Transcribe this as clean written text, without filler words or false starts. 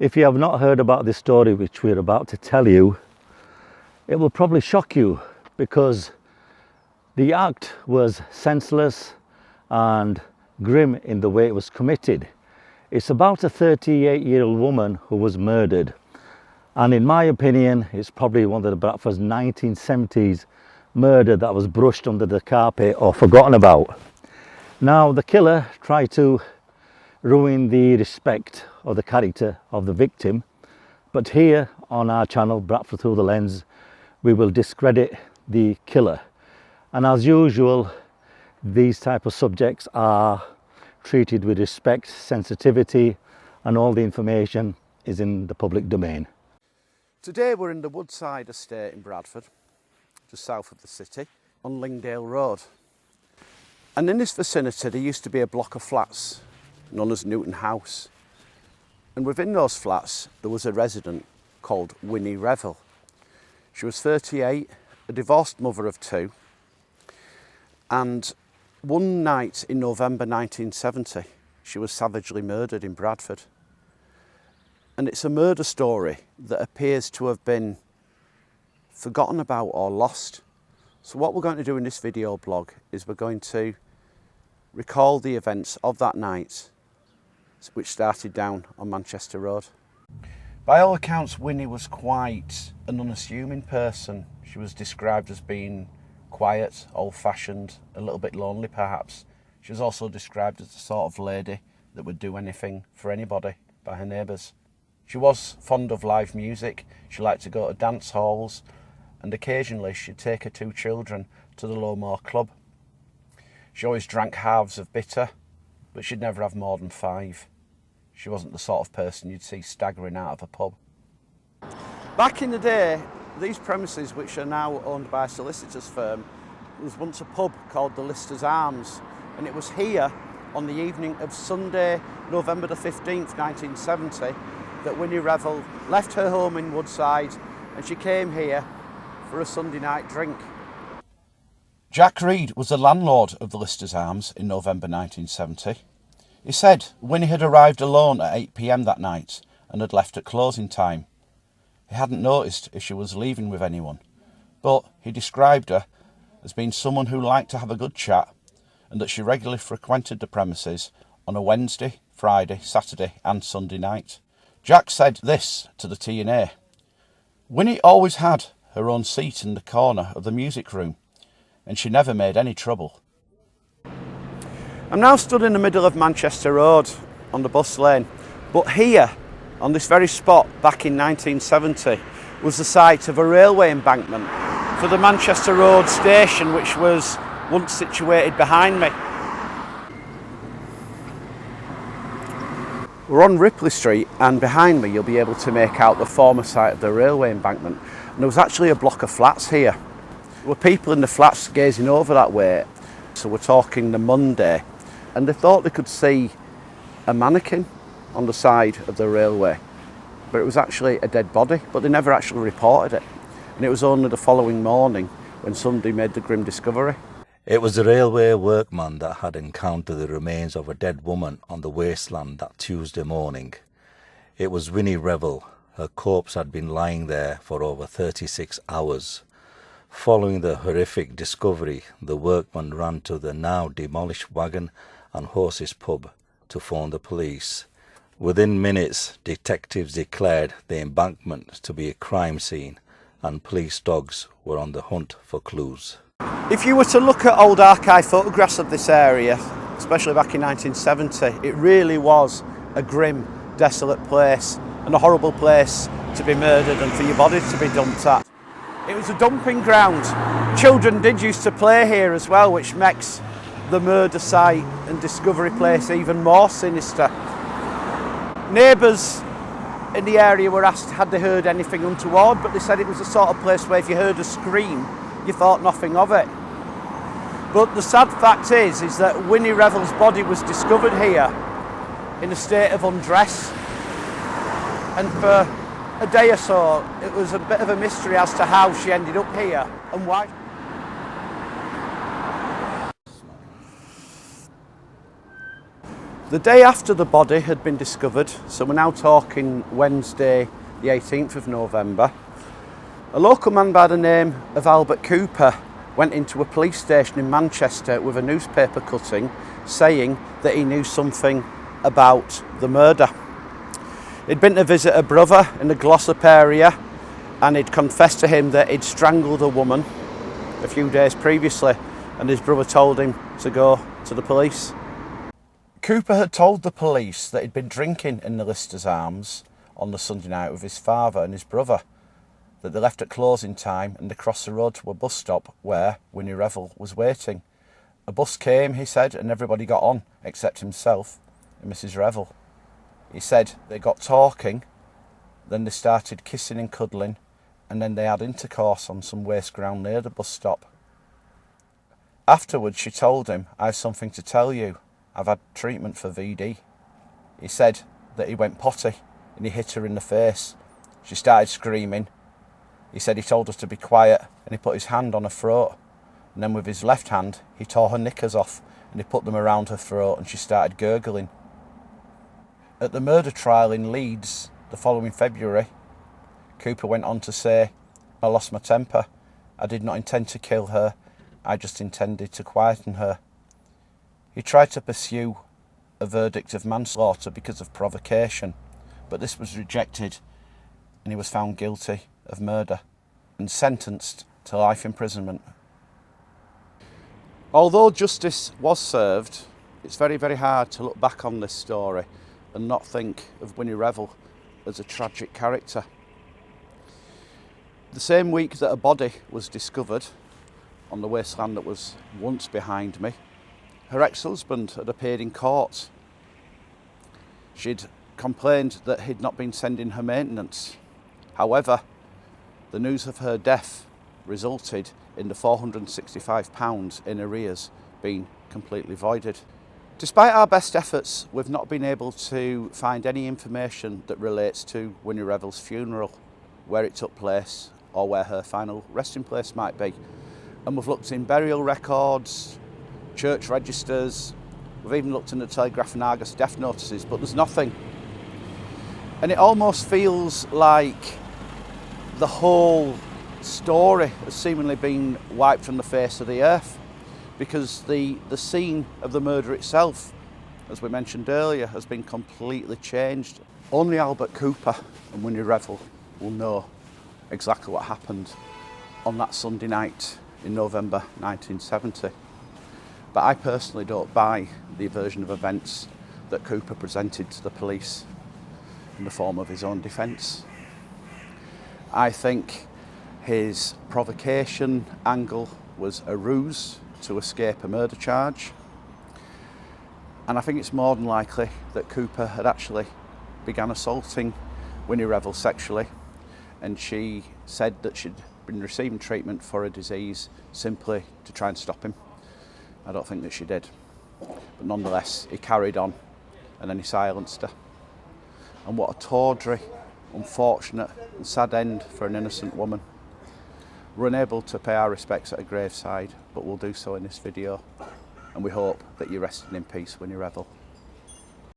If you have not heard about this story which we're about to tell you, it will probably shock you, because the act was senseless and grim in the way it was committed. It's about a 38-year-old woman who was murdered, and in my opinion it's probably one of the Bradford's 1970s murder that was brushed under the carpet or forgotten about. Now, the killer tried to ruin the respect or the character of the victim, but here on our channel, Bradford Through the Lens, we will discredit the killer. And as usual, these type of subjects are treated with respect, sensitivity, and all the information is in the public domain. Today we're in the Woodside estate in Bradford, just south of the city, on Lingdale Road. And in this vicinity there used to be a block of flats known as Newton House. And within those flats there was a resident called Winnie Revill. She was 38, a divorced mother of 2, and one night in November 1970 she was savagely murdered in Bradford. And it's a murder story that appears to have been forgotten about or lost. So what we're going to do in this video blog is we're going to recall the events of that night, which started down on Manchester Road. By all accounts, Winnie was quite an unassuming person. She was described as being quiet, old-fashioned, a little bit lonely perhaps. She was also described as the sort of lady that would do anything for anybody by her neighbours. She was fond of live music. She liked to go to dance halls, and occasionally she'd take her 2 children to the Low-Moor Club. She always drank halves of bitter, but she'd never have more than 5. She wasn't the sort of person you'd see staggering out of a pub. Back in the day, these premises, which are now owned by a solicitor's firm, was once a pub called the Lister's Arms, and it was here on the evening of Sunday, November the 15th, 1970, that Winnie Revill left her home in Woodside and she came here for a Sunday night drink. Jack Reed was the landlord of the Lister's Arms in November 1970. He said Winnie had arrived alone at 8 p.m. that night and had left at closing time. He hadn't noticed if she was leaving with anyone, but he described her as being someone who liked to have a good chat and that she regularly frequented the premises on a Wednesday, Friday, Saturday and Sunday night. Jack said this to the T&A: Winnie always had her own seat in the corner of the music room and she never made any trouble. I'm now stood in the middle of Manchester Road on the bus lane, but here, on this very spot back in 1970, was the site of a railway embankment for the Manchester Road station, which was once situated behind me. We're on Ripley Street, and behind me you'll be able to make out the former site of the railway embankment. And there was actually a block of flats here. There were people in the flats gazing over that way, so we're talking the Monday, and they thought they could see a mannequin on the side of the railway, but it was actually a dead body, but they never actually reported it. And it was only the following morning when somebody made the grim discovery. It was a railway workman that had encountered the remains of a dead woman on the wasteland that Tuesday morning. It was Winnie Revill. Her corpse had been lying there for over 36 hours. Following the horrific discovery, the workman ran to the now demolished wagon and horses pub to phone the police. Within minutes, detectives declared the embankment to be a crime scene, and police dogs were on the hunt for clues. If you were to look at old archive photographs of this area, especially back in 1970, it really was a grim, desolate place and a horrible place to be murdered and for your body to be dumped at. It was a dumping ground. Children did used to play here as well, which makes the murder site and discovery place even more sinister. Neighbours in the area were asked had they heard anything untoward, but they said it was the sort of place where if you heard a scream, you thought nothing of it. But the sad fact is that Winnie Revill's body was discovered here in a state of undress, and for a day or so it was a bit of a mystery as to how she ended up here and why. The day after the body had been discovered, so we're now talking Wednesday the 18th of November, a local man by the name of Albert Cooper went into a police station in Manchester with a newspaper cutting saying that he knew something about the murder. He'd been to visit a brother in the Glossop area and he'd confessed to him that he'd strangled a woman a few days previously, and his brother told him to go to the police. Cooper had told the police that he'd been drinking in the Lister's Arms on the Sunday night with his father and his brother, that they left at closing time and they crossed the road to a bus stop where Winnie Revill was waiting. A bus came, he said, and everybody got on except himself and Mrs. Revill. He said they got talking, then they started kissing and cuddling, and then they had intercourse on some waste ground near the bus stop. Afterwards she told him, "I've something to tell you. I've had treatment for VD." He said that he went potty and he hit her in the face. She started screaming. He said he told us to be quiet and he put his hand on her throat, and then with his left hand he tore her knickers off and he put them around her throat and she started gurgling. At the murder trial in Leeds the following February, Cooper went on to say, "I lost my temper. I did not intend to kill her. I just intended to quieten her." He tried to pursue a verdict of manslaughter because of provocation, but this was rejected and he was found guilty of murder and sentenced to life imprisonment. Although justice was served, it's very, very hard to look back on this story and not think of Winnie Revill as a tragic character. The same week that a body was discovered on the wasteland that was once behind me, her ex-husband had appeared in court. She'd complained that he'd not been sending her maintenance. However, the news of her death resulted in the £465 in arrears being completely voided. Despite our best efforts, we've not been able to find any information that relates to Winnie Revill's funeral, where it took place or where her final resting place might be. And we've looked in burial records, church registers, we've even looked in the Telegraph and Argus death notices, but there's nothing. And it almost feels like the whole story has seemingly been wiped from the face of the earth, because the scene of the murder itself, as we mentioned earlier, has been completely changed. Only Albert Cooper and Winnie Revill will know exactly what happened on that Sunday night in November 1970. But I personally don't buy the version of events that Cooper presented to the police in the form of his own defence. I think his provocation angle was a ruse to escape a murder charge. And I think it's more than likely that Cooper had actually begun assaulting Winnie Revill sexually, and she said that she'd been receiving treatment for a disease simply to try and stop him. I don't think that she did. But nonetheless, he carried on and then he silenced her. And what a tawdry, unfortunate and sad end for an innocent woman. We're unable to pay our respects at a graveside, but we'll do so in this video. And we hope that you're resting in peace, Winnie Revill.